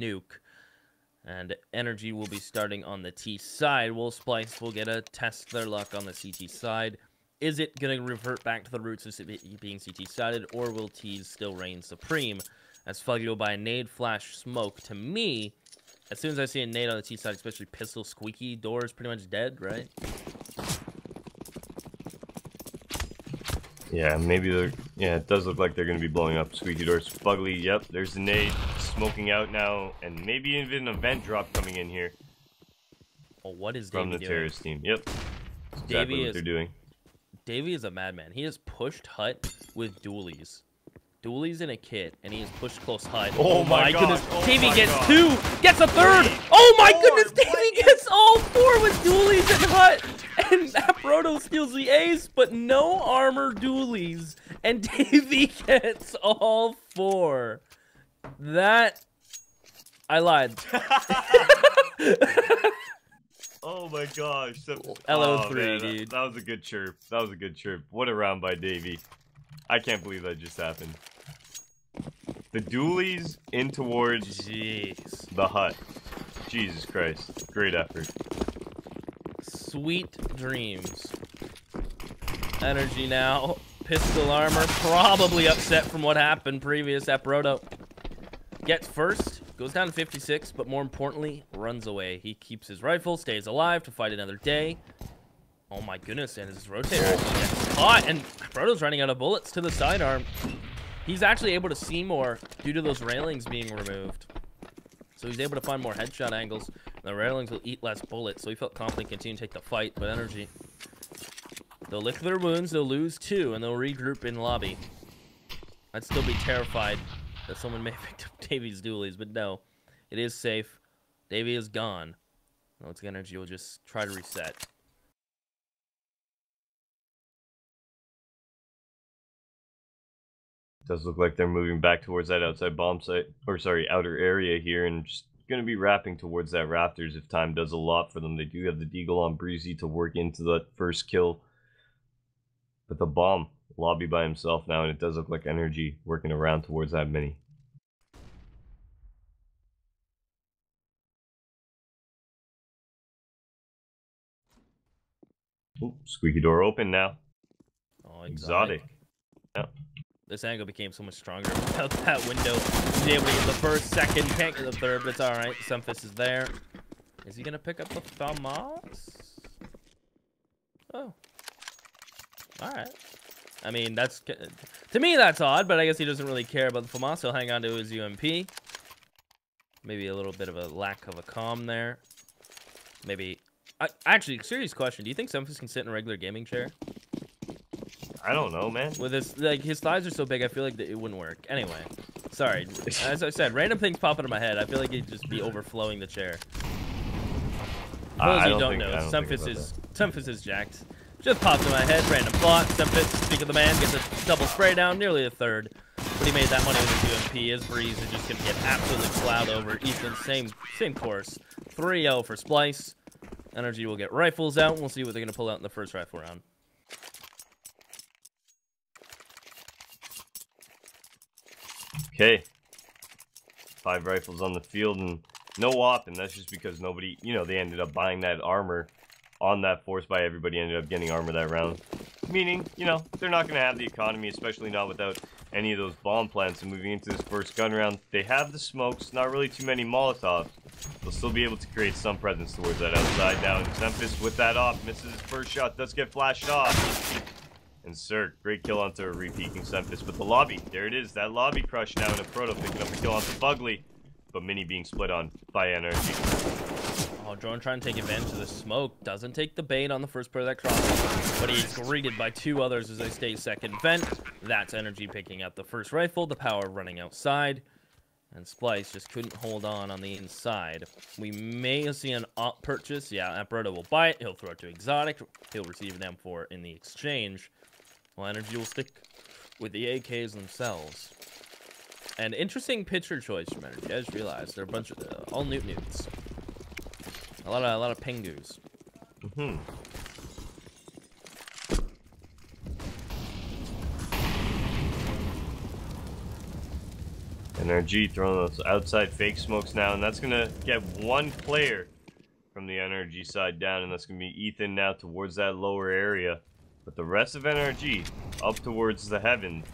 nuke. And energy will be starting on the T side. splyce will get a test their luck on the CT side. Is it going to revert back to the roots of it being CT sided, or will T's still reign supreme? As Fuggy will buy a nade, flash, smoke. To me, as soon as I see a nade on the T side, especially pistol, squeaky, door is pretty much dead, right? Yeah, maybe they're... Yeah, it does look like they're going to be blowing up squeaky doors. Fugly, yep, there's the nade. Smoking out now, and maybe even an event drop coming in here. Oh, what is Davey doing? From the terrorist team. Yep. That's exactly what they're doing. Davey is a madman. He has pushed hut with dualies. Dualies in a kit, and he has pushed close hut. Oh my goodness. Davey gets 2, gets a 3rd. Oh my goodness, Davey gets all 4 with dualies in hut. And that Proto steals the ace, but no armor dualies. And Davey gets all 4. That... I lied. Oh my gosh. LO3, dude. That was a good chirp. That was a good chirp. What a round by Davey. I can't believe that just happened. The dualies in towards the hut. Jesus Christ. Great effort. Sweet dreams. Energy now. Pistol armor. Probably upset from what happened previous at Proto. Gets first. Goes down to 56, but more importantly, runs away. He keeps his rifle, stays alive to fight another day. Oh my goodness, and his rotator actually gets caught, and Proto's running out of bullets to the sidearm. He's actually able to see more due to those railings being removed. So he's able to find more headshot angles. The railings will eat less bullets, so he felt confident to continue to take the fight, but energy. They'll lick their wounds, they'll lose 2, and they'll regroup in lobby. I'd still be terrified that someone may have picked up Davey's dualies, but no. It is safe. Davey is gone. Looks like energy will just try to reset. Does look like they're moving back towards that outside bomb site, or sorry, outer area here, and just going to be wrapping towards that rafters if time does a lot for them. They do have the deagle on Breezy to work into that first kill. But the bomb, lobby by himself now, and it does look like energy working around towards that mini. Ooh, squeaky door open now. Oh, exotic. Yeah. This angle became so much stronger without that window. He's able to get the first, second, can't get the third, but it's alright. Sunfist is there. Is he gonna pick up the FAMAS? Oh. Alright. I mean, that's... To me, that's odd, but I guess he doesn't really care about the FAMAS. He'll hang on to his UMP. Maybe a little bit of a lack of a comm there. Maybe... actually, serious question. Do you think Sunfist can sit in a regular gaming chair? I don't know, man. With his, like, his thighs are so big, I feel like it wouldn't work. Anyway, sorry. As I said, random things pop into my head. I feel like he'd just be overflowing the chair. For those who don't know, Sunfist is jacked. Just popped in my head, random thought. Sunfist, speak of the man, gets a double spray down, nearly a third. But he made that money with his UMP. His Breeze is just gonna get absolutely plowed over. Ethan, same course. 3-0 for splyce. Energy will get rifles out. We'll see what they're gonna pull out in the first rifle round. Okay. 5 rifles on the field and no op, and that's just because nobody, you know, they ended up buying that armor on that force buy. Everybody ended up getting armor that round. Meaning, you know, they're not going to have the economy, especially not without any of those bomb plants. And moving into this first gun round, they have the smokes, not really too many Molotovs. They'll still be able to create some presence towards that outside now. And Tempest with that op, misses his first shot, does get flashed off. And Cirque, great kill onto a re-peeking Sunfist. But the lobby, there it is, that lobby crush now in a Proto, picking up a kill onto Fugly. But Mini being split on by energy. Oh, Drone trying to take advantage of the smoke. Doesn't take the bait on the first part of that cross. But he's greeted by 2 others as they stay second vent. That's energy picking up the first rifle. The power running outside. And splyce just couldn't hold on the inside. We may see an op purchase. Yeah, Proto will buy it. He'll throw it to Exotic. He'll receive an M4 in the exchange. Well, energy will stick with the AKs themselves. And interesting picture choice from energy. I just realized they're a bunch of all newts. A lot of pingus. Mm-hmm. NRG throwing those outside fake smokes now, and that's gonna get one player from the NRG side down, and that's gonna be Ethan now towards that lower area. But the rest of NRG up towards the heaven,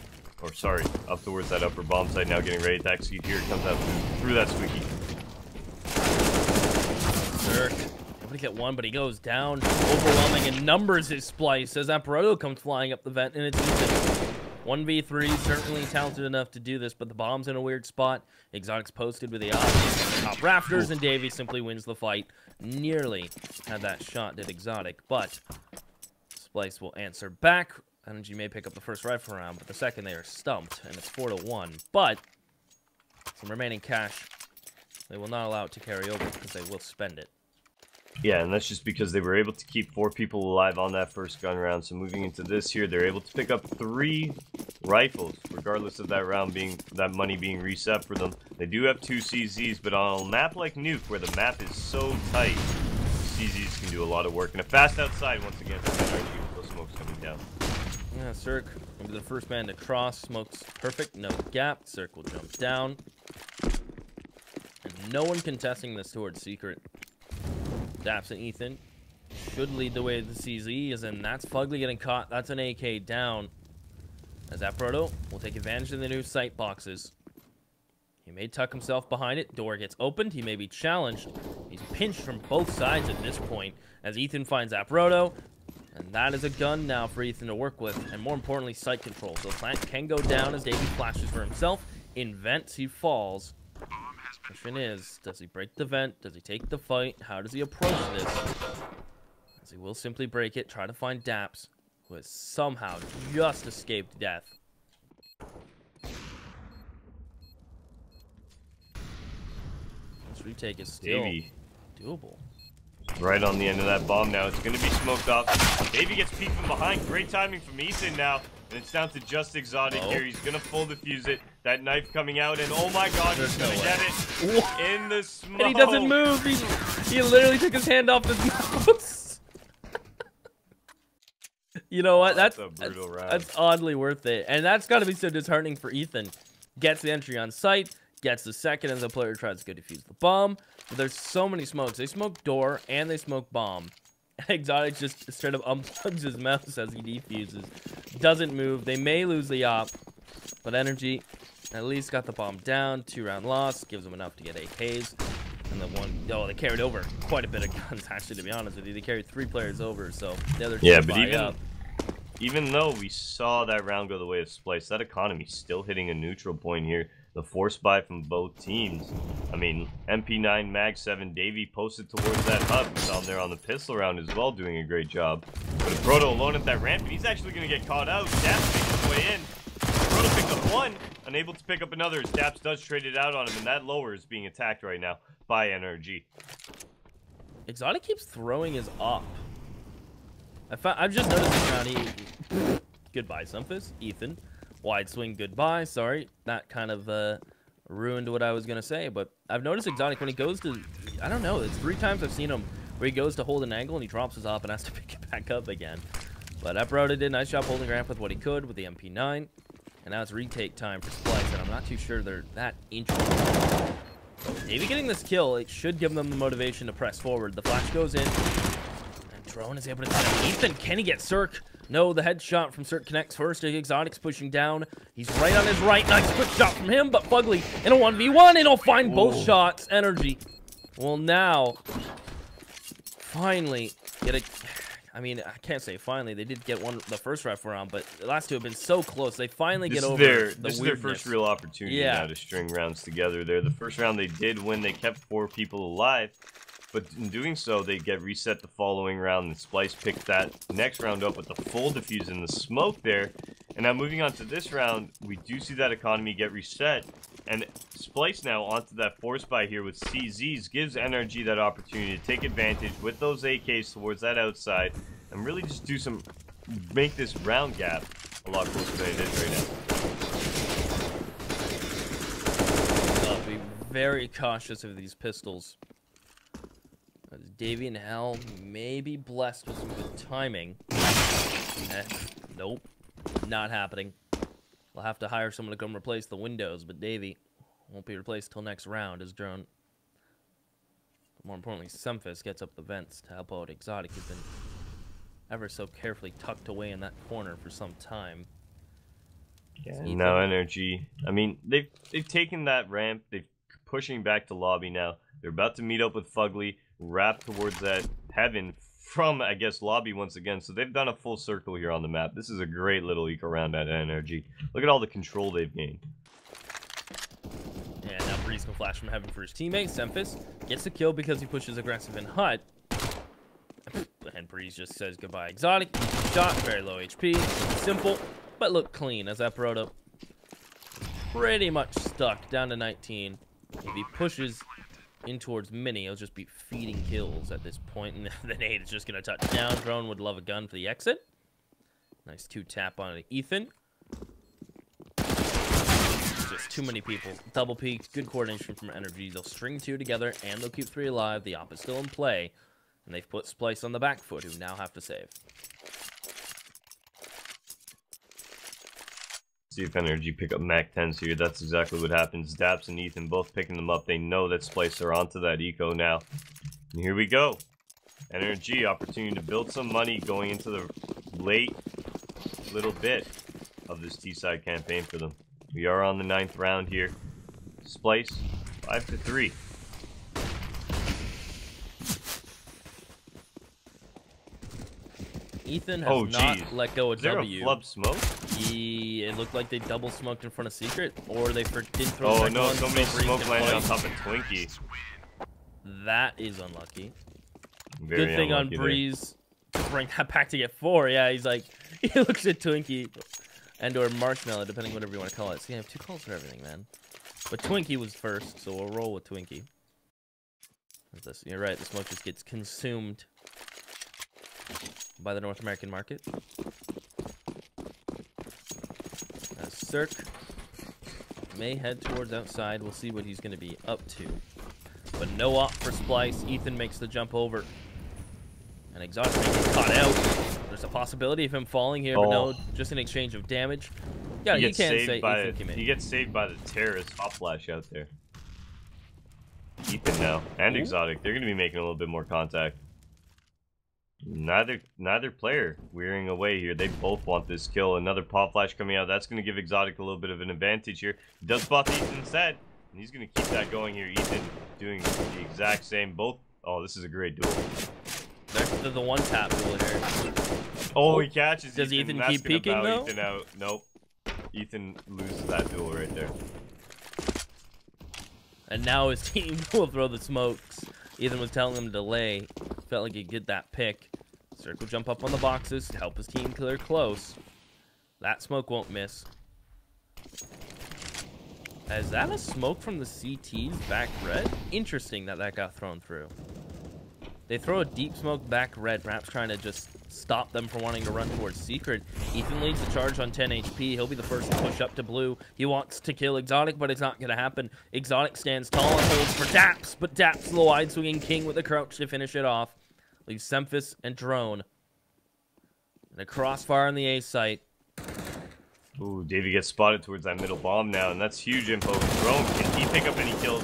or sorry, up towards that upper bomb site now, getting ready to execute. Here it comes out through that squeaky. Zerk. Able to get one, but he goes down. Overwhelming in numbers his splyce as Apparoto comes flying up the vent, and it's Ethan. 1v3, certainly talented enough to do this, but the bomb's in a weird spot. Exotic's posted with the top rafters, and Davey simply wins the fight. Nearly had that shot, did Exotic, but splyce will answer back. Energy may pick up the first rifle round, but the second they are stumped, and it's 4-1. But some remaining cash, they will not allow it to carry over because they will spend it. Yeah, and that's just because they were able to keep 4 people alive on that first gun round. So moving into this here, they're able to pick up 3 rifles, regardless of that money being reset for them. They do have 2 CZs, but on a map like Nuke, where the map is so tight, CZs can do a lot of work. And a fast outside once again from NRG with those smokes coming down. Yeah, Cirque will be the first man to cross. Smokes perfect, no gap. Cirque will jump down. And no one contesting this towards Secret. Daps and Ethan should lead the way to the CZ, as in that's Fugly getting caught. That's an AK down. As Approto will take advantage of the new sight boxes. He may tuck himself behind it. Door gets opened. He may be challenged. He's pinched from both sides at this point as Ethan finds Approto. And that is a gun now for Ethan to work with. And more importantly, sight control. So Plant can go down as Davey flashes for himself. In vents, he falls. Question is, does he break the vent? Does he take the fight? How does he approach this? As he will simply break it, try to find Daps, who has somehow just escaped death. This retake is still doable. Right on the end of that bomb now. It's going to be smoked off. Davey gets peeked from behind. Great timing from Ethan now. And it's down to just Exotic here. He's going to full defuse it. That knife coming out, and oh my god, he's going to get it in the smoke. And he doesn't move. He literally took his hand off his mouse. You know what? That's oddly worth it. And that's got to be so disheartening for Ethan. Gets the entry on site. Gets the second as the player tries to go defuse the bomb. But there's so many smokes. They smoke door and they smoke bomb. Exotic just straight up unplugs his mouse as he defuses. Doesn't move. They may lose the op. But Energy at least got the bomb down. 2-round loss. Gives them enough to get AKs. And the one... Oh, they carried over quite a bit of guns, actually, to be honest with you. They carried 3 players over, so the other 2 but even though we saw that round go the way of splyce, that economy's still hitting a neutral point here. The force buy from both teams. I mean, MP9, Mag 7, Davey posted towards that hub. He's on there on the pistol round as well, doing a great job. But Proto alone at that ramp, and he's actually going to get caught out. Daps makes his way in. Proto picked up one, unable to pick up another as Daps does trade it out on him, and that lower is being attacked right now by NRG. Exotic keeps throwing his op. I've just noticed this round. Goodbye, Sumphus. Ethan. Wide swing, goodbye. Sorry, that kind of ruined what I was going to say, but I've noticed Exotic when he goes to, I don't know, it's 3 times I've seen him where he goes to hold an angle and he drops his op and has to pick it back up again. But Uproaded did a nice job holding ramp with what he could with the MP9, and now it's retake time for splyce, and I'm not too sure they're that interested. Maybe getting this kill, it should give them the motivation to press forward. The flash goes in, and Drone is able to tell Ethan, can he get Cirque? No, the headshot from Cirque connects first. Exotic's pushing down. He's right on his right. Nice quick shot from him, but Fugly in a 1v1, and he'll find both shots. Energy will now finally get a... I mean, I can't say finally. They did get the first rifle round, but the last 2 have been so close. They finally get over the weirdness. This is their first real opportunity now to string rounds together there. The first round they did win. They kept 4 people alive. But in doing so, they get reset the following round, and splyce picked that next round up with the full defuse in the smoke there. And now moving on to this round, we do see that economy get reset. And splyce now onto that force buy here with CZs gives NRG that opportunity to take advantage with those AKs towards that outside and really just make this round gap a lot closer than it is right now. I'll be very cautious of these pistols. Davey and Hell may be blessed with some good timing. Nope. Not happening. We'll have to hire someone to come replace the windows, but Davey Won't be replaced till next round as drone. More importantly, Semphis gets up the vents to help out Exotic, who's been ever so carefully tucked away in that corner for some time. Yeah, now Energy. I mean, they've taken that ramp. They're pushing back to lobby now. They're about to meet up with Fugly, wrap towards that heaven from, I guess, lobby once again. So they've done a full circle here on the map. This is a great little eco round at Energy. Look at all the control they've gained. And now Breeze can flash from heaven for his teammate. Semphis gets the kill because he pushes aggressive in hut. And Breeze just says goodbye. Exotic, easy shot, very low HP. Simple, but look clean as that Proto pretty much stuck down to 19. If he pushes in towards Mini, he'll just be feeding kills at this point. And the nade is just going to touch down. Drone would love a gun for the exit. Nice 2-tap on Ethan. Just too many people. Double peeks, good coordination from Energy. They'll string 2 together, and they'll keep 3 alive. The op is still in play. And they've put Splyce on the back foot, who now have to save. See if Energy pick up Mac-10s here. That's exactly what happens. Daps and Ethan both picking them up. They know that Splyce are onto that eco now. And here we go. Energy, opportunity to build some money going into the late little bit of this T-side campaign for them. We are on the 9th round here. Splyce, 5-3. Ethan has not let go of Is there W. a flub smoke? It looked like they double smoked in front of Secret, or they didn't throw. Oh no! Somebody smoke landed on top of Twinkie. That is unlucky. Very good thing on Breeze to bring that back to get 4. Yeah, he's like, he looks at Twinkie and or Marshmallow, depending whatever you want to call it. So you have 2 calls for everything, man. But Twinkie was first, so we'll roll with Twinkie. You're right. The smoke just gets consumed by the North American market. Cirque may head towards outside. We'll see what he's going to be up to. But no op for Splyce. Ethan makes the jump over. And Exotic gets caught out. There's a possibility of him falling here, but no, just an exchange of damage. Yeah, he can't say Ethan came in. He gets saved by the terrorist hot flash out there. Ethan now, and Exotic, they're going to be making a little bit more contact. Neither player wearing away here. They both want this kill. Another pop flash coming out. That's going to give Exotic a little bit of an advantage here. He does spot Ethan's head, and he's going to keep that going here. Ethan doing the exact same. Both. Oh, this is a great duel. They're the 1-tap duel here. Oh, he catches. Does Ethan keep peeking though? Ethan out. Nope. Ethan loses that duel right there. And now his team will throw the smokes. Ethan was telling him to delay. Felt like he'd get that pick. Circle jump up on the boxes to help his team clear close. That smoke won't miss. Is that a smoke from the CT's back red? Interesting that got thrown through. They throw a deep smoke back red, perhaps trying to just stop them from wanting to run towards Secret. Ethan leads the charge on 10 HP. He'll be the first to push up to blue. He wants to kill Exotic, but it's not going to happen. Exotic stands tall and holds for Daps, but Daps, the wide swinging king with the crouch to finish it off. Leaves Semphis and Drone. And a crossfire on the A site. Ooh, Davey gets spotted towards that middle bomb now, and that's huge info. Drone, can he pick up any kills?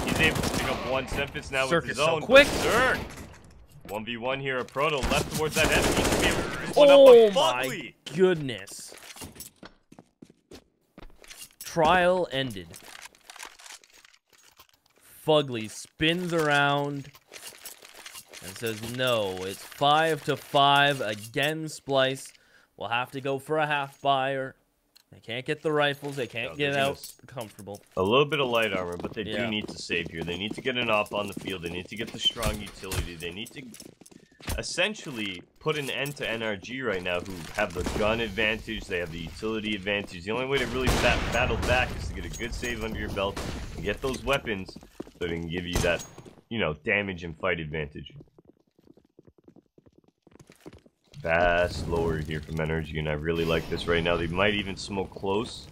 He's able to pick up 1. Semphis now with his own. So quick. Cirque. 1v1 here, a Proto left towards that enemy. He's be able to pick this one up by Fugly. My goodness. Trial ended. Fugly spins around and says no. It's 5-5 again. Splyce will have to go for a half buyer. They can't get the rifles. They can't get out comfortable. A little bit of light armor, but they do need to save here. They need to get an op on the field. They need to get the strong utility. They need to essentially put an end to NRG right now, who have the gun advantage. They have the utility advantage. The only way to really battle back is to get a good save under your belt and get those weapons so they can give you that, you know, damage and fight advantage. Fast lower here from Energy, and I really like this right now. They might even smoke close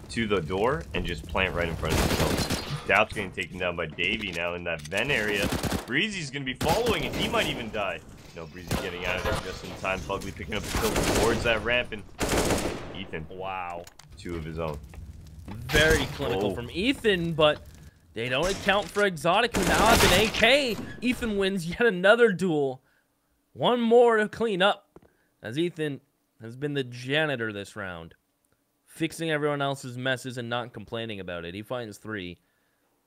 to the door and just plant right in front of themselves. Dap's getting taken down by Davey now in that vent area. Breezy's going to be following, and he might even die. No, Breezy getting out of there just in time. Fugly picking up the kill towards that ramp, and Ethan. Wow. 2 of his own. Very clinical from Ethan, but they don't account for Exotic, who now has an AK. Ethan wins yet another duel. One more to clean up, as Ethan has been the janitor this round, fixing everyone else's messes and not complaining about it. He finds 3,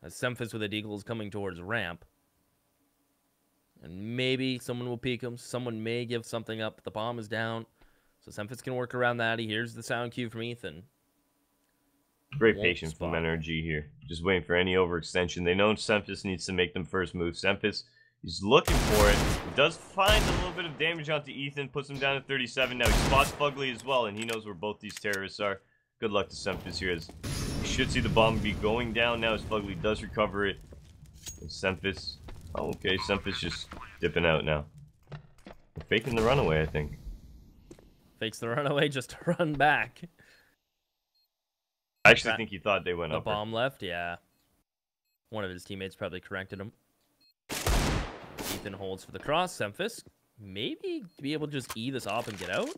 as Semphis with a deagle is coming towards ramp. And maybe someone will peek him. Someone may give something up. The bomb is down, so Semphis can work around that. He hears the sound cue from Ethan. Great patience from NRG here. Just waiting for any overextension. They know Semphis needs to make them first move. Semphis, he's looking for it. He does find a little bit of damage onto Ethan. Puts him down to 37. Now he spots Fugly as well, and he knows where both these terrorists are. Good luck to Semphis here, as he should see the bomb be going down now as Fugly does recover it. And Semphis... Oh, okay, Semphis just dipping out now. They're faking the runaway, I think. Fakes the runaway just to run back. I actually think he thought they went up. The bomb left, yeah. One of his teammates probably corrected him. Ethan holds for the cross. Semphis maybe be able to just E this off and get out.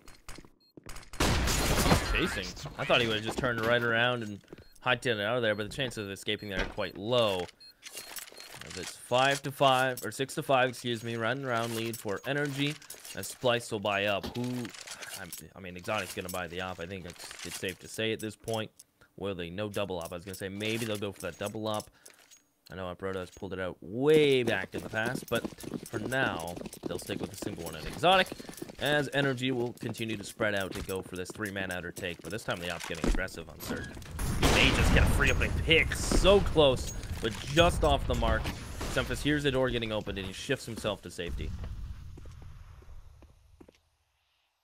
Chasing. I thought he would have just turned right around and hightailed it out of there, but the chances of escaping there are quite low. As it's 5-5, or 6-5, excuse me, run round lead for Energy. As splyce will buy up. I mean, Exotic's gonna buy the op. I think it's safe to say at this point. Will they? No double up. I was gonna say maybe they'll go for that double up. I know ro8 has pulled it out way back in the past, but for now, they'll stick with a single one in Exotic, as Energy will continue to spread out to go for this 3-man outer take, but this time the op's getting aggressive on Cirque. He may just get a free opening pick, so close, but just off the mark. Semphis hears the door getting opened, and he shifts himself to safety.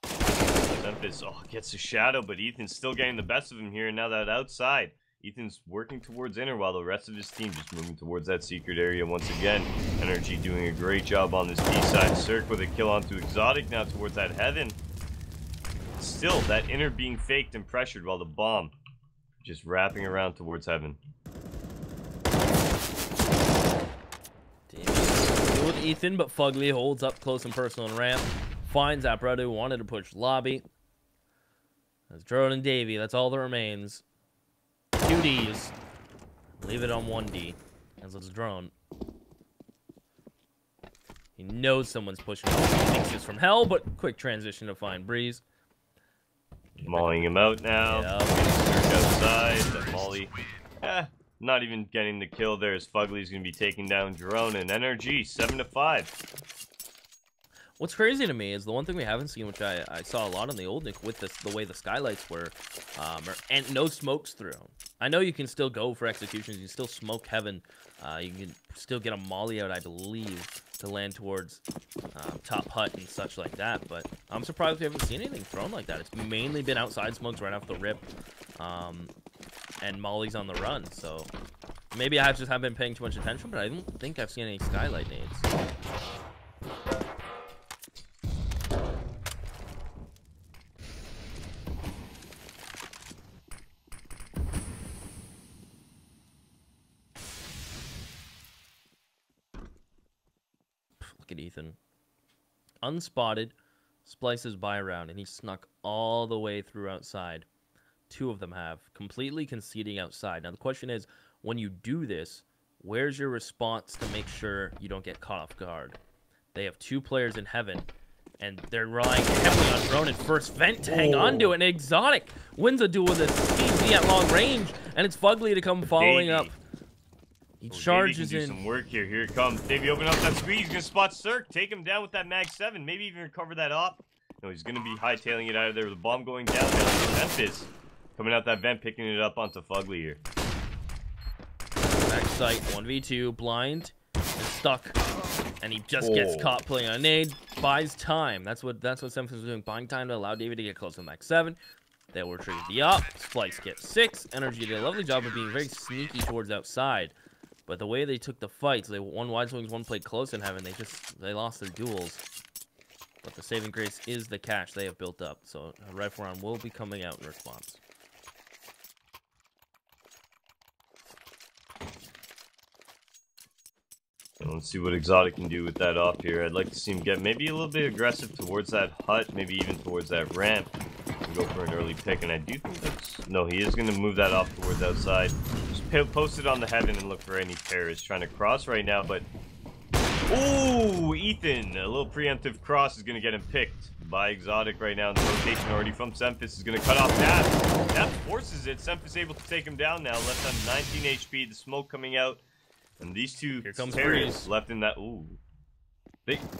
Semphis, gets a shadow, but Ethan's still getting the best of him here, and now that outside. Ethan's working towards inner while the rest of his team just moving towards that secret area once again. Energy doing a great job on this B side. Cirque with a kill onto Exotic now towards that heaven. Still, that inner being faked and pressured while the bomb just wrapping around towards heaven. Deal with Ethan, but Fugly holds up close and personal and ramp. Finds that ro8 wanted to push lobby. That's Drone and Davey. That's all that remains. 2 Ds. Leave it on 1D. As it's Drone. He knows someone's pushing him. He thinks it's from hell, but quick transition to find Breeze. Mauling him out now. Yep. Outside. That Molly. Not even getting the kill there, as Fugly's going to be taking down Drone and Energy. 7-5. What's crazy to me is the one thing we haven't seen, which I saw a lot on the old Nick with the way the skylights were, and no smokes through. I know you can still go for executions, you can still smoke heaven, you can still get a molly out, I believe, to land towards top hut and such like that, but I'm surprised we haven't seen anything thrown like that. It's mainly been outside smokes right off the rip, and mollies on the run, so maybe I just haven't been paying too much attention, but I don't think I've seen any skylight nades. Look at Ethan. Unspotted, splyces by around, and he snuck all the way through outside. 2 of them have, completely conceding outside. Now the question is, when you do this, where's your response to make sure you don't get caught off guard? They have 2 players in heaven, and they're relying heavily on Drone and first vent to hang on to it. And Exotic wins a duel with a CZ at long range, and it's Fugly to come following up. He charges in. Do some work here. Here it comes. Davey, open up that squeeze. He's gonna spot Cirque. Take him down with that mag 7. Maybe even recover that op. No, he's gonna be hightailing it out of there with the bomb going down. Memphis coming out that vent, picking it up onto Fugly here. Back sight, 1v2, blind, and stuck, and he just gets caught playing on a nade. Buys time. That's what Semphis was doing. Buying time to allow Davey to get close to mag 7. They will retrieve the op. Splyce gets 6. Energy did a lovely job of being very sneaky towards outside. But the way they took the fights, one wide swings, one played close in heaven. They lost their duels. But the saving grace is the cash they have built up. So a rifle round will be coming out in response. Let's see what Exotic can do with that off here. I'd like to see him get maybe a little bit aggressive towards that hut, maybe even towards that ramp. to go for an early pick, and I do think that's... No, he is going to move that off towards outside. Just post it on the heaven and look for any terrorists trying to cross right now, but... Ooh, Ethan! A little preemptive cross is going to get him picked by Exotic right now. And the rotation already from Semphis is going to cut off Nap. Nap forces it. Semphis able to take him down now. Left on 19 HP. The smoke coming out. And these two terrorists left in that... Ooh.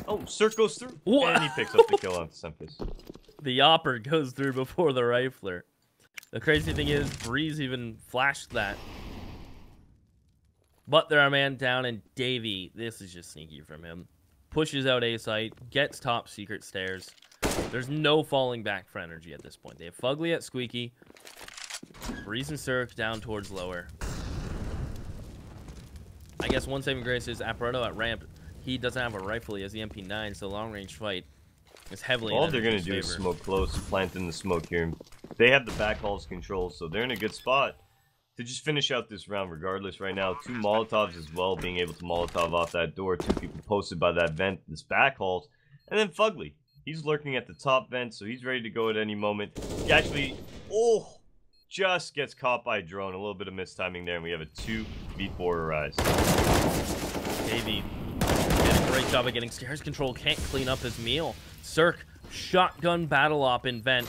Oh, Cirque goes through. What? And he picks up the kill on Semphis. The Opper goes through before the Rifler. The crazy thing is, Breeze even flashed that. But they're a man down, and Davey, this is just sneaky from him. Pushes out A site, gets top secret stairs. There's no falling back for energy at this point. They have Fugly at Squeaky. Breeze and Cirque down towards lower. I guess one saving grace is Apparoto at ramp. He doesn't have a rifle. He has the MP9, so long-range fight is heavily all they're going to do is smoke close, plant in the smoke here. They have the backhauls control, so they're in a good spot to just finish out this round regardless right now. 2 Molotovs as well, being able to Molotov off that door. 2 people posted by that vent, this backhauls. And then Fugly. He's lurking at the top vent, so he's ready to go at any moment. He actually, just gets caught by a drone. A little bit of mistiming there, and we have a 2v4 arise. Davey did a great job of getting stairs control. Can't clean up his meal. Cirque, shotgun battle op in vent.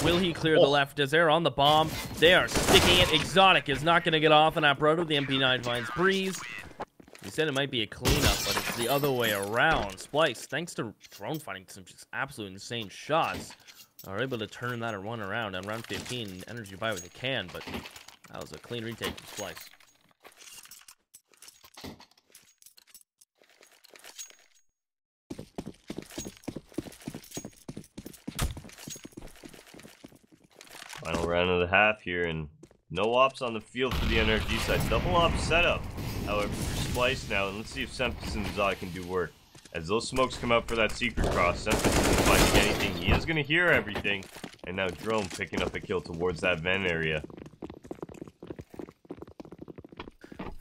Will he clear the left? As they're on the bomb, they are sticking it. Exotic is not going to get off, and Apparoto, the MP9 finds Breeze. He said it might be a cleanup, but it's the other way around. Splyce, thanks to drone finding some just absolute insane shots, are able to turn that one around on round 15. Energy by what they can, but that was a clean retake from Splyce. Final round of the half here, and no ops on the field for the NRG side. Double op setup, however, for Splyce now, and let's see if Semphis and Exotic can do work. As those smokes come out for that secret cross, Semphis isn't finding anything. He is going to hear everything, and now Drone picking up a kill towards that vent area.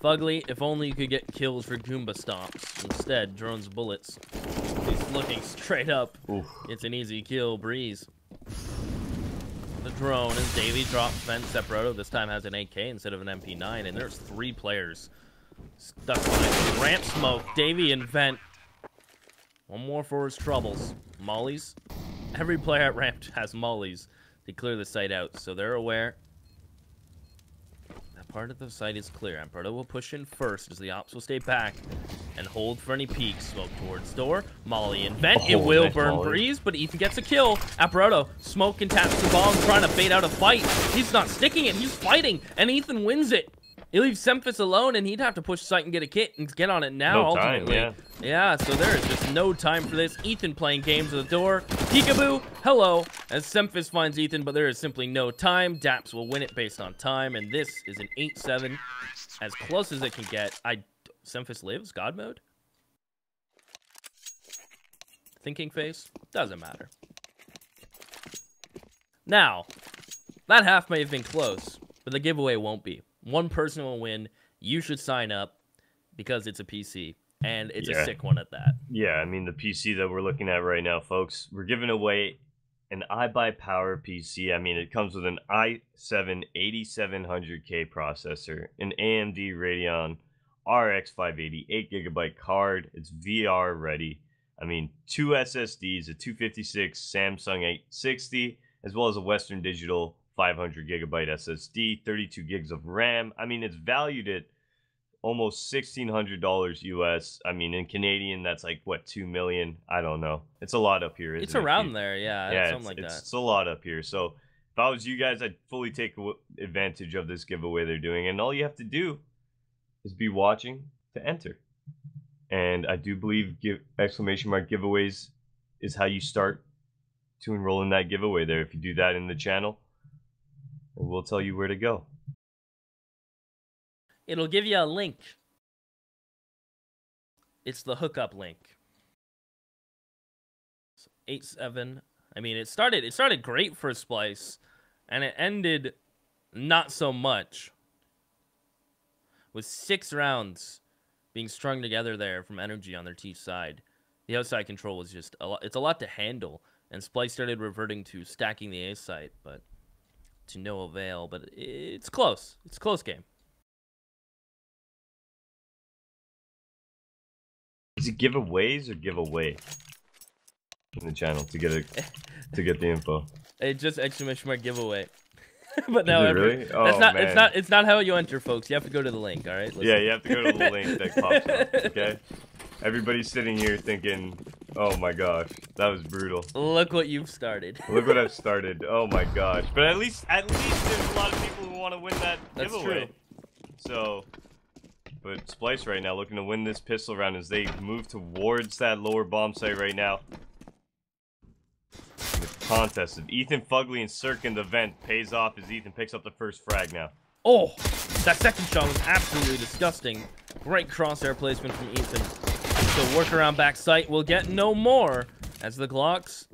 Fugly, if only you could get kills for Goomba stomps. Instead, Drone's bullets. He's looking straight up. Oof. It's an easy kill, Breeze. The drone as Davey drops vent. Apparoto this time has an AK instead of an MP9, and there's 3 players stuck behind ramp smoke. Davey and vent. One more for his troubles. Mollies. Every player at ramp has mollies to clear the site out, so they're aware that part of the site is clear. Apparoto will push in first as the ops will stay back and hold for any peeks. Smoke towards door. Molly and vent. It will burn Breeze, but Ethan gets a kill. Apparoto, smoke and taps the bomb, trying to bait out a fight. He's not sticking it. He's fighting, and Ethan wins it. He leaves Semphis alone, and he'd have to push site and get a kit and get on it now, ultimately. Yeah, so there is just no time for this. Ethan playing games at the door. Peekaboo, hello, as Semphis finds Ethan, but there is simply no time. Daps will win it based on time, and this is an 8-7, as close as it can get. Semphis lives? God mode? Thinking face? Doesn't matter. Now, that half may have been close, but the giveaway won't be. One person will win. You should sign up because it's a PC, and it's a sick one at that. Yeah, I mean, the PC that we're looking at right now, folks, we're giving away an iBUYPOWER PC. I mean, it comes with an i7 8700K processor, an AMD Radeon RX 580, 8GB card. It's VR ready. I mean, 2 SSDs, a 256 Samsung 860, as well as a Western Digital 500GB SSD, 32 gigs of RAM. I mean, it's valued at almost $1,600 US. I mean, in Canadian, that's like, what, $2 million? I don't know. It's a lot up here, isn't it? It's around there, yeah something like that. It's a lot up here. So if I was you guys, I'd fully take advantage of this giveaway they're doing. And all you have to do is be watching to enter. And I do believe exclamation mark giveaways is how you start to enroll in that giveaway there. If you do that in the channel, we'll tell you where to go. It'll give you a link. It's the hookup link. 8-7. I mean, it started great for Splyce, and it ended not so much. With 6 rounds being strung together there from energy on their T side. The outside control was just a lot. It's a lot to handle. And splyce started reverting to stacking the A site, but to no avail. But it's close. It's a close game. Is it giveaways or giveaway in the channel to get the info? It just exclamation mark giveaway. But now really? Oh, it's not how you enter, folks. You have to go to the link, all right? Listen. Yeah, you have to go to the link that pops up, okay? Everybody's sitting here thinking, oh my gosh, that was brutal. Look what you've started. Look what I've started. Oh my gosh. But at least there's a lot of people who want to win that giveaway. True. So, but splyce right now looking to win this pistol round as they move towards that lower bomb site right now. The contest of Ethan Fugly and Cirque in the vent pays off as Ethan picks up the first frag now. Oh, that second shot was absolutely disgusting. Great crosshair placement from Ethan. So work around back sight will get no more as the Glocks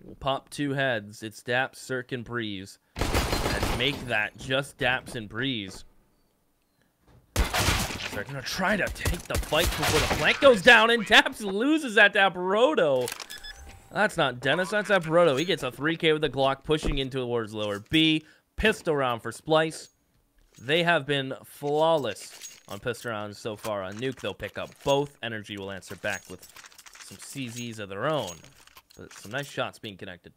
will pop 2 heads. It's Daps, Cirque, and Breeze. And make that just Daps and Breeze. They're gonna try to take the fight before the flank goes down, and Daps loses that to Apparoto. That's not Dennis, that's Apparoto. He gets a 3K with the Glock, pushing into towards lower B. Pistol round for splyce. They have been flawless on pistol rounds so far. On Nuke, they'll pick up both. Energy will answer back with some CZs of their own. But some nice shots being connected.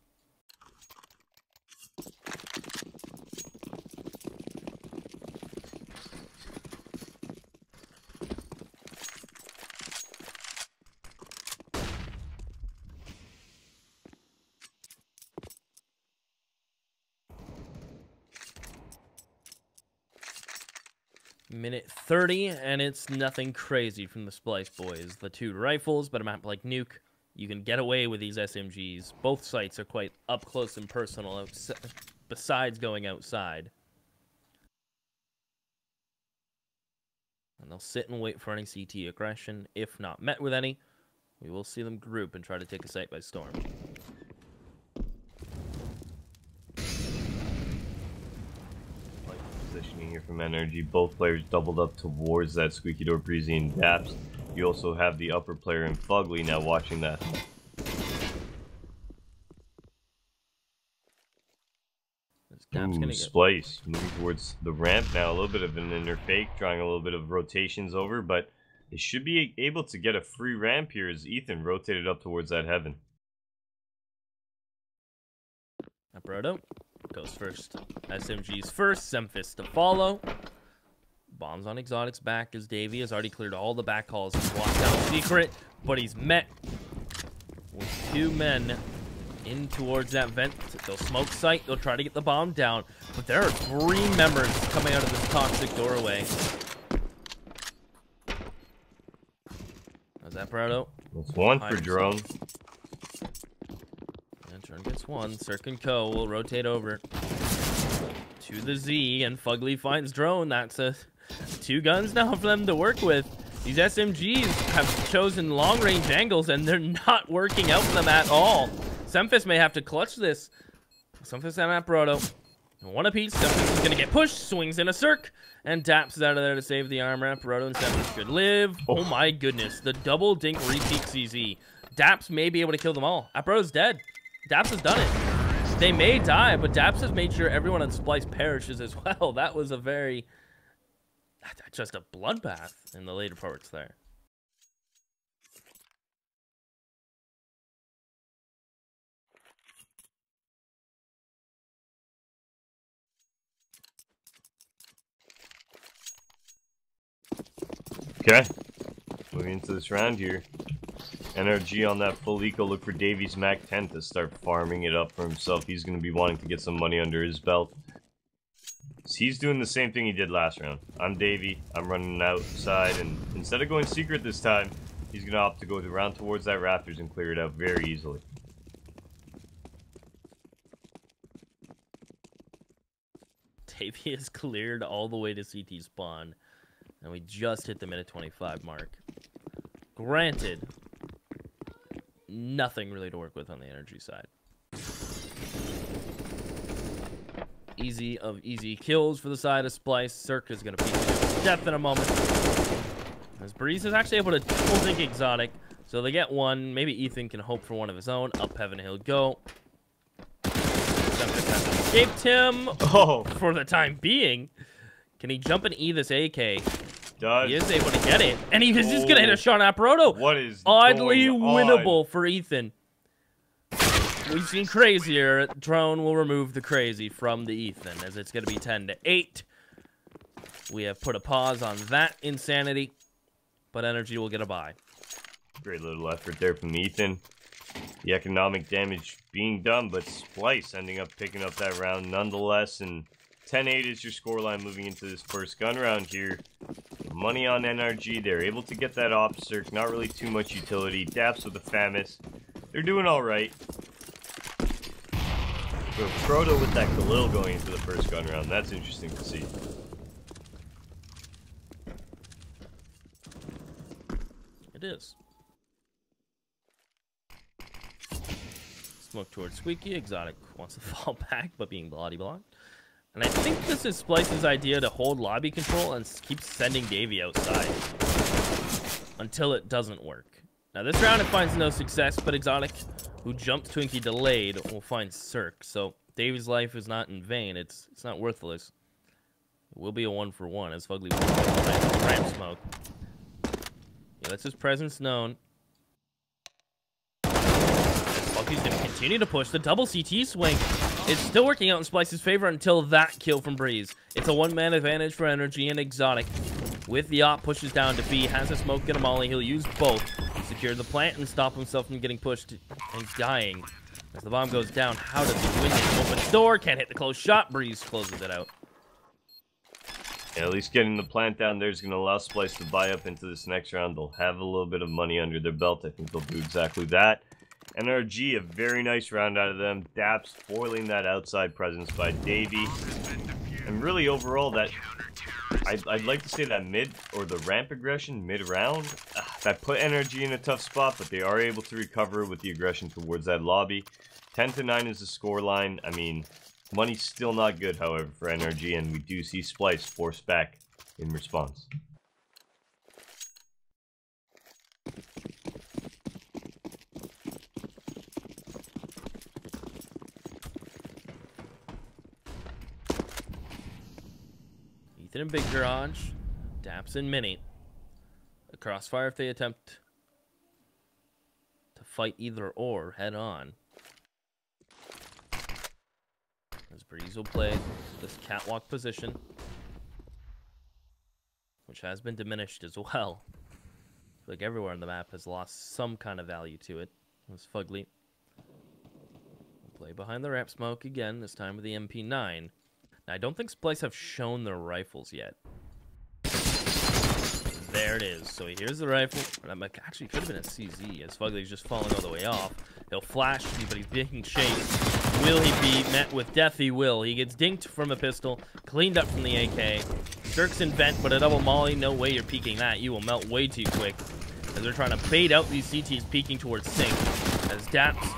Minute 30, and it's nothing crazy from the splyce boys. The 2 rifles, but a map like Nuke, you can get away with these SMGs. Both sites are quite up close and personal, besides going outside. And they'll sit and wait for any CT aggression. If not met with any, we will see them group and try to take a site by storm. Positioning here from Energy, both players doubled up towards that squeaky door Breezy and Daps. You also have the upper player in Fugly now watching that. splyce moving towards the ramp now. A little bit of an inner fake, trying a little bit of rotations over, but they should be able to get a free ramp here as Ethan rotated up towards that heaven. Apparoto goes first. SMG's first, Semfist to follow. Bombs on Exotic's back as Davey has already cleared all the back calls and walked down secret, but he's met with 2 men in towards that vent. They'll smoke site, they'll try to get the bomb down, but there are 3 members coming out of this toxic doorway. How's that, Apparoto? That's 1 for drone. Turn gets 1. Cirque and Co. will rotate over to the Z, and Fugly finds drone. That's 2 guns now for them to work with. These SMGs have chosen long-range angles, and they're not working out for them at all. Semfist may have to clutch this. Semfist and Apparoto. 1 apiece. Semfist is going to get pushed. Swings in a Cirque. And Daps is out of there to save the armor. Apparoto and Semfist could live. Oh my goodness. The double dink repeat CZ. Daps may be able to kill them all. Apparoto's dead. Daps has done it. They may die, but Daps has made sure everyone on splyce perishes as well. That was a very... just a bloodbath in the later parts there. Okay. Moving into this round here. NRG on that full eco. Look for Davies Mac 10 to start farming it up for himself. He's going to be wanting to get some money under his belt. So he's doing the same thing he did last round. I'm Davey. I'm running outside, and instead of going secret this time, he's going to opt to go around towards that Raptors and clear it out very easily. Davey is cleared all the way to CT spawn, and we just hit the minute 25 mark. Granted, nothing really to work with on the energy side. Easy kills for the side of splyce. Cirque is going to beat him to death in a moment. As Breeze is actually able to full dink Exotic. So they get one. Maybe Ethan can hope for one of his own. Up heaven he'll go. Sempis has escaped him for the time being. Can he jump and E this AK? He is able to get it. And he was just going to hit a shot on Apparoto. What is oddly going winnable on? for Ethan. We've seen crazier. Drone will remove the crazy from the Ethan, as it's going to be 10-8. We have put a pause on that insanity, but Energy will get a bye. Great little effort there from Ethan. The economic damage being done, but Splyce ending up picking up that round nonetheless. And 10-8 is your scoreline moving into this first gun round here. Money on NRG. They're able to get that op circ. Not really too much utility. Daps with the Famis. They're doing all right. So Proto with that Khalil going into the first gun round. That's interesting to see. It is. Smoke towards Squeaky. Exotic wants to fall back, but being body blocked. And I think this is Splyce's idea to hold lobby control and keep sending Davey outside until it doesn't work. Now this round it finds no success, but Exotic, who jumps Twinkie delayed, will find Cirque. So Davey's life is not in vain. It's not worthless. It will be a 1-for-1 as Fugly will ramp smoke. Yeah, that's his presence known. Fugly's going to continue to push the double CT swing. It's still working out in Splyce's favor until that kill from Breeze. It's a one-man advantage for Energy and Exotic. With the op, pushes down to B, has a smoke and a molly. He'll use both. Secure the plant and stop himself from getting pushed and dying. As the bomb goes down, how does he win it? Opens door, can't hit the close shot. Breeze closes it out. Yeah, at least getting the plant down there is going to allow Splyce to buy up into this next round. They'll have a little bit of money under their belt. I think they'll do exactly that. NRG, a very nice round out of them. Daps foiling that outside presence by Davey. And really overall, that I'd like to say that mid, or the ramp aggression mid-round, that put NRG in a tough spot, but they are able to recover with the aggression towards that lobby. 10-9 is the scoreline. I mean, money's still not good, however, for NRG, and we do see Splyce force back in response. Ethan in big garage, Daps in mini. A crossfire if they attempt to fight either or head on. As Breeze will play this catwalk position, which has been diminished as well. I feel like everywhere on the map has lost some kind of value to it. As Fugly will play behind the ramp smoke again, this time with the MP9. Now, I don't think Splyce have shown their rifles yet. There it is. So he hears the rifle. Actually, it could have been a CZ, as Fugly's just falling all the way off. He'll flash, but he's being chased. Will he be met with death? He will. He gets dinked from a pistol, cleaned up from the AK. Cirque's in vent, but a double molly. No way you're peeking that. You will melt way too quick. As they're trying to bait out these CTs peeking towards Sink. As Daps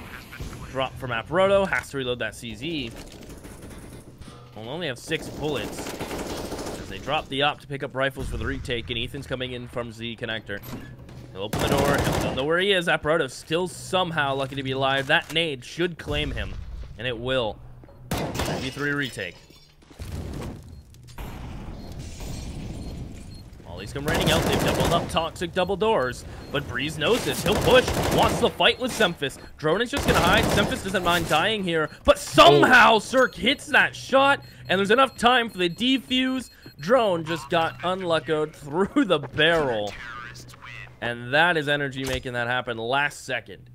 drop from Apparoto, has to reload that CZ. We'll only have 6 bullets as they drop the op to pick up rifles for the retake, and Ethan's coming in from Z connector. He'll open the door. He don't know where he is. Apparoto still somehow lucky to be alive. That nade should claim him, and it will. V3 retake. Molly's come raining out. They've doubled up toxic double doors. But Breeze knows this. He'll push. Wants the fight with Sempis. Drone is just going to hide. Sempis doesn't mind dying here. But somehow Cirque hits that shot. And there's enough time for the defuse. Drone just got unluckoed through the barrel. And that is Energy making that happen last second.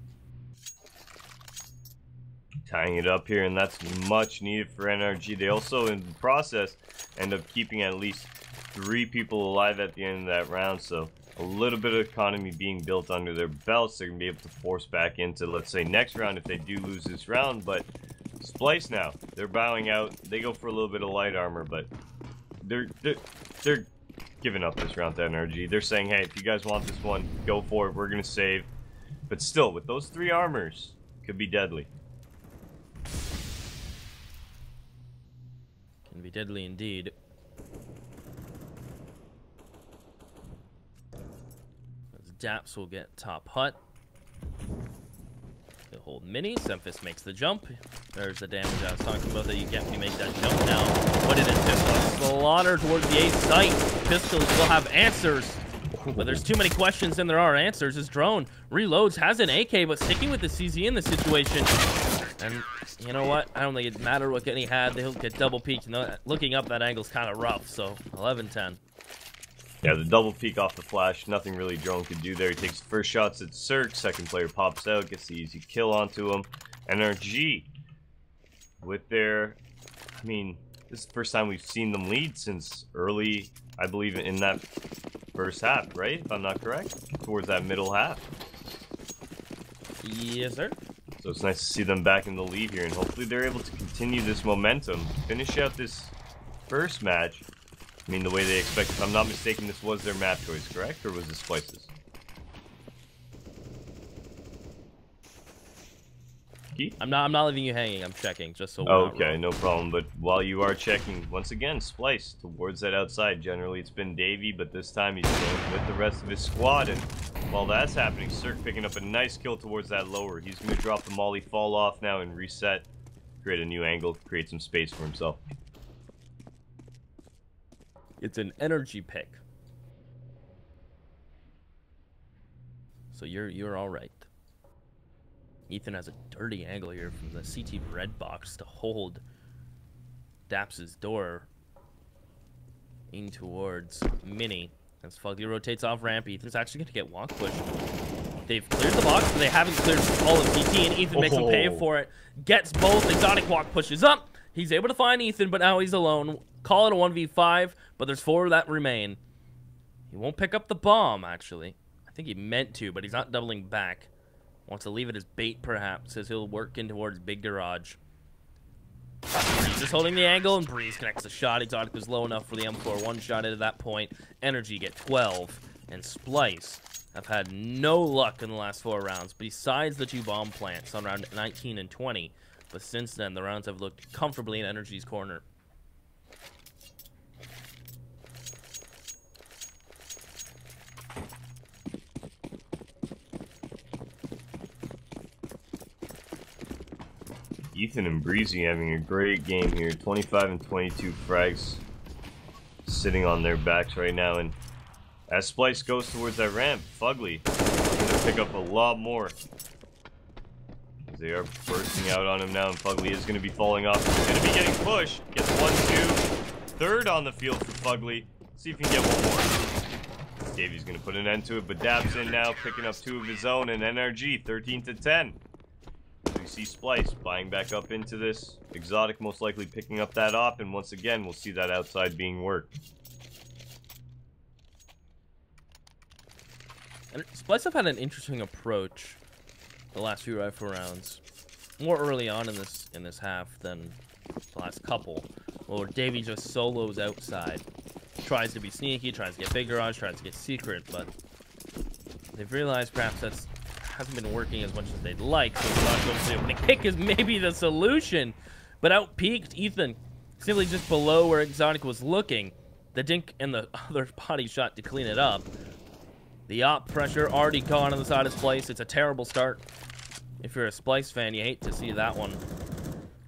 Tying it up here, and that's much needed for NRG. They also, in the process, end up keeping at least 3 people alive at the end of that round, so a little bit of economy being built under their belts. They're going to be able to force back into, let's say, next round if they do lose this round. But Splyce now, they're bowing out. They go for a little bit of light armor, but they're giving up this round to NRG. They're saying, hey, if you guys want this one, go for it. We're going to save. But still, with those 3 armors, could be deadly. Can be deadly indeed. Daps will get top hut. He'll hold Mini. Semphis makes the jump. There's the damage I was talking about that you get when you make that jump now. What did it do? Slaughter towards the A site. Pistols will have answers. But there's too many questions than there are answers. His drone reloads, has an AK, but sticking with the CZ in this situation. And you know what? I don't think it mattered what gun he had. He'll get double peeked. And looking up that angle's kind of rough. So 11-10. Yeah, the double peek off the flash. Nothing really Drone could do there. He takes the first shots at Cirque. Second player pops out, gets the easy kill onto him. NRG with their, I mean, this is the first time we've seen them lead since early, I believe, in that first half, right? If I'm not correct, towards that middle half. Yes, sir. So it's nice to see them back in the lead here, and hopefully they're able to continue this momentum, finish out this first match. I mean, the way they expect. If I'm not mistaken, this was their map choice, correct? Or was this Splyce's? I'm not leaving you hanging. I'm checking, just so we're okay, no problem. But while you are checking, once again, Splyce towards that outside. Generally, it's been Davey, but this time he's going with the rest of his squad. And while that's happening, Cirque picking up a nice kill towards that lower. He's going to drop the molly, fall off now, and reset. Create a new angle, create some space for himself. It's an energy pick. So you're all right. Ethan has a dirty angle here from the CT red box to hold Daps's door in towards Mini. As Fugly rotates off ramp, Ethan's actually going to get walk push. They've cleared the box, but they haven't cleared all of CT, and Ethan makes him pay for it. Gets both. Exotic walk pushes up. He's able to find Ethan, but now he's alone. Call it a 1v5, but there's 4 that remain. He won't pick up the bomb, actually. I think he meant to, but he's not doubling back. Wants to leave it as bait, perhaps, as he'll work in towards Big Garage. He's just holding the angle, and Breeze connects the shot. Exotic was low enough for the M4 one-shot at that point. Energy get 12, and Splyce have had no luck in the last 4 rounds, besides the 2 bomb plants on round 19 and 20. But since then, the rounds have looked comfortably in Energy's corner. Ethan and Breezy having a great game here. 25 and 22 frags sitting on their backs right now. And as Splyce goes towards that ramp, Fugly is going to pick up a lot more. They are bursting out on him now, and Fugly is going to be falling off. He's going to be getting pushed. Gets 1-2. Third on the field for Fugly. See if he can get one more. Davey's going to put an end to it, but Dab's in now, picking up 2 of his own, and NRG 13-10. We see Splyce buying back up into this. Exotic most likely picking up that op, and once again, we'll see that outside being worked. And Splyce have had an interesting approach the last few rifle rounds, more early on in this half than the last couple, where Davey just solos outside, tries to be sneaky, tries to get Big Garage, tries to get secret, but they've realized perhaps that's hasn't been working as much as they'd like, so Exotic going to the opening pick is maybe the solution, but out-peaked Ethan, simply just below where Exotic was looking. The dink and the other body shot to clean it up. The op pressure already gone on the side of Splyce. It's a terrible start. If you're a Splyce fan, you hate to see that one.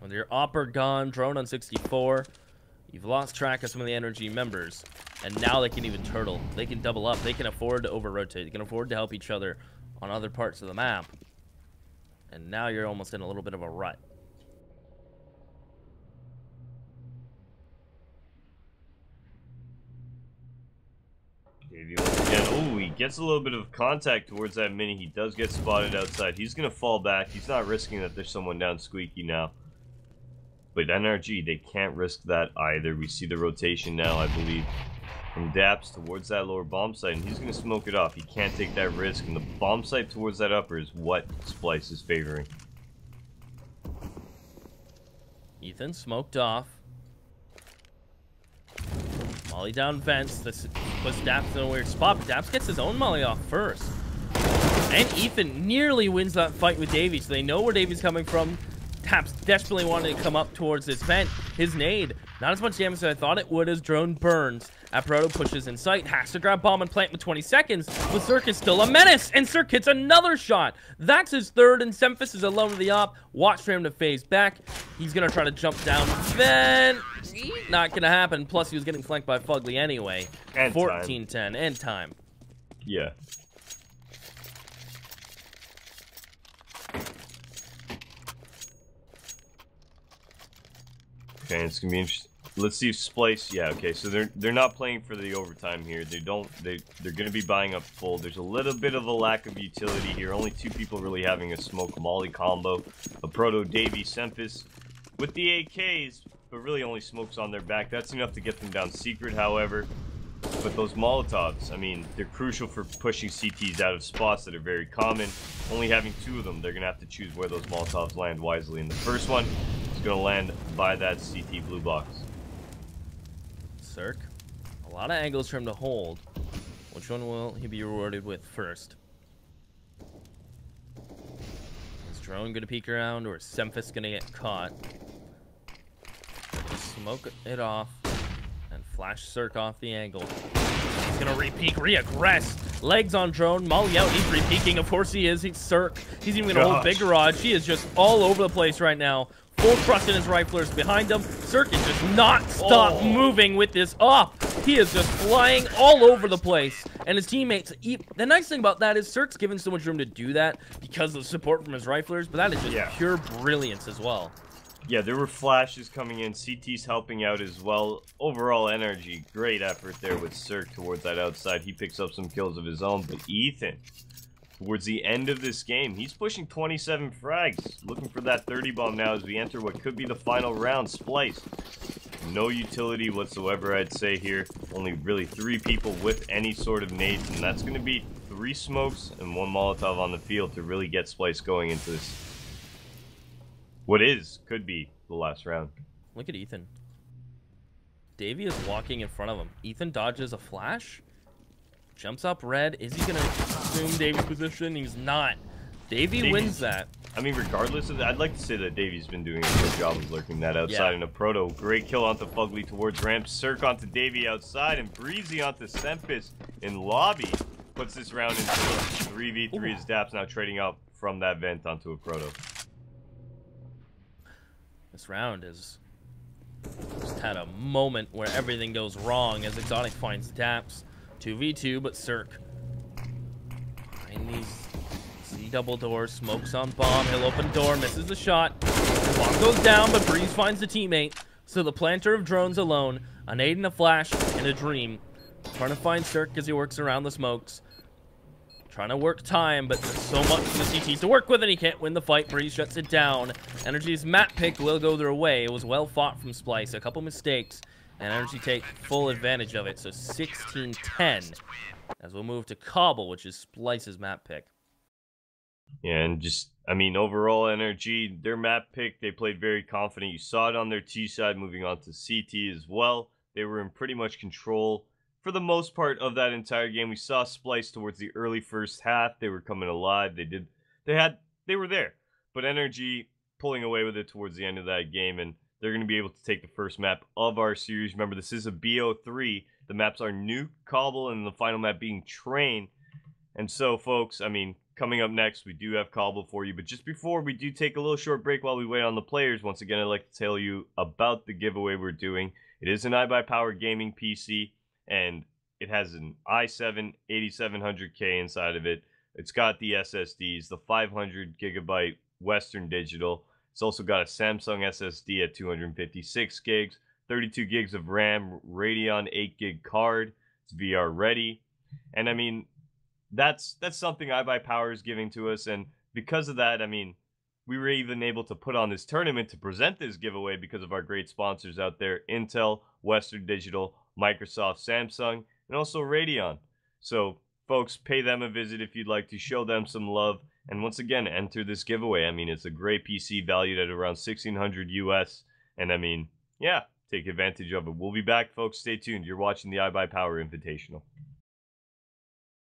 With your opper gone, drone on 64, you've lost track of some of the energy members, and now they can even turtle. They can double up. They can afford to over-rotate. They can afford to help each other on other parts of the map. And now you're almost in a little bit of a rut. Davey once again. Oh, he gets a little bit of contact towards that Mini. He does get spotted outside. He's going to fall back. He's not risking that there's someone down squeaky now. But NRG, they can't risk that either. We see the rotation now, I believe, from Daps towards that lower bomb site, and he's going to smoke it off. He can't take that risk, and the bomb site towards that upper is what Splyce is favoring. Ethan smoked off. Molly down vents. This puts Daps in a weird spot, but Daps gets his own molly off first. And Ethan nearly wins that fight with Davey, so they know where Davey's coming from. Daps desperately wanted to come up towards this vent. His nade, not as much damage as I thought it would as drone burns. Aproto pushes in sight, has to grab bomb and plant with 20 seconds, but Cirque is still a menace, and Cirque hits another shot. That's his third, and Semphis is alone with the op. Watch for him to phase back. He's gonna try to jump down, then not gonna happen. Plus, he was getting flanked by Fugly anyway. And 14-10, and time. Yeah. Okay, it's gonna be interesting. Let's see if Splyce. Yeah, okay. So they're not playing for the overtime here. They're gonna be buying up full. There's a little bit of a lack of utility here. Only 2 people really having a smoke molly combo. A proto Davy Semphis with the AKs, but really only smokes on their back. That's enough to get them down secret, however. But those Molotovs, I mean, they're crucial for pushing CTs out of spots that are very common. Only having 2 of them, they're gonna have to choose where those Molotovs land wisely. And the first one is gonna land by that CT blue box. Cirque, a lot of angles for him to hold. Which one will he be rewarded with first? Is Drone gonna peek around, or is Semphis gonna get caught? Smoke it off and flash Cirque off the angle. He's gonna re-peek, re-aggress. Legs on Drone, molly out, he's re-peeking. Of course he is. He's Cirque. He's even gonna hold Big Garage. He is just all over the place right now. Full trust in his riflers behind him. Cirque is just not stop moving with this up. He is just flying all over the place. And his teammates, the nice thing about that is Cirque's given so much room to do that because of the support from his riflers, but that is just pure brilliance as well. Yeah, there were flashes coming in, CT's helping out as well. Overall energy, great effort there with Cirque towards that outside. He picks up some kills of his own, but Ethan, towards the end of this game, he's pushing 27 frags, looking for that 30 bomb now as we enter what could be the final round. Splyce, no utility whatsoever, I'd say here. Only really 3 people with any sort of nades, and that's going to be 3 smokes and 1 Molotov on the field to really get Splyce going into this. Could be the last round. Look at Ethan. Davey is walking in front of him. Ethan dodges a flash. Jumps up red. Is he going to assume Davey's position? He's not. Davey wins that. I mean, regardless of that, I'd like to say that Davey's been doing a good job of lurking that outside in a proto. Great kill onto Fugly towards ramp. Cirque onto Davey outside, and Breezy onto Semphis in lobby. Puts this round into a 3v3 as Daps now trading up from that vent onto a proto. This round has just had a moment where everything goes wrong as Exotic finds Daps. 2v2, but Cirque behind these C double doors, smokes on bomb. He'll open door, misses the shot. Bomb goes down, but Breeze finds the teammate. So the planter of drones alone, a nade and a flash and a dream. Trying to find Cirque as he works around the smokes. Trying to work time, but there's so much for the CTs to work with, and he can't win the fight. Breeze shuts it down. Energy's map pick will go their way. It was well fought from Splyce. A couple mistakes, and Energy take full advantage of it. So 16-10 as we'll move to Cobble, which is Splyce's map pick. Yeah, and just, I mean, overall Energy, their map pick, they played very confident. You saw it on their T side, moving on to CT as well. They were in pretty much control for the most part of that entire game. We saw Splyce towards the early first half. They were coming alive. They were there. But Energy pulling away with it towards the end of that game, and they're going to be able to take the first map of our series. Remember, this is a BO3. The maps are Nuke, Cobble, and the final map being Train. And so, folks, I mean, coming up next, we do have Cobble for you. But just before we do take a little short break while we wait on the players, once again, I'd like to tell you about the giveaway we're doing. It is an iBUYPOWER gaming PC, and it has an i7 8700K inside of it. It's got the SSDs, the 500 gigabyte Western Digital. It's also got a Samsung SSD at 256 gigs, 32 gigs of RAM, Radeon 8 gig card. It's VR ready. And I mean, that's something iBUYPOWER is giving to us. And because of that, I mean, we were even able to put on this tournament to present this giveaway because of our great sponsors out there: Intel, Western Digital, Microsoft, Samsung, and also Radeon. So, folks, pay them a visit if you'd like to show them some love. And once again, enter this giveaway. I mean, it's a great PC valued at around $1,600 US. And I mean, yeah, take advantage of it. We'll be back, folks. Stay tuned. You're watching the iBUYPOWER Invitational.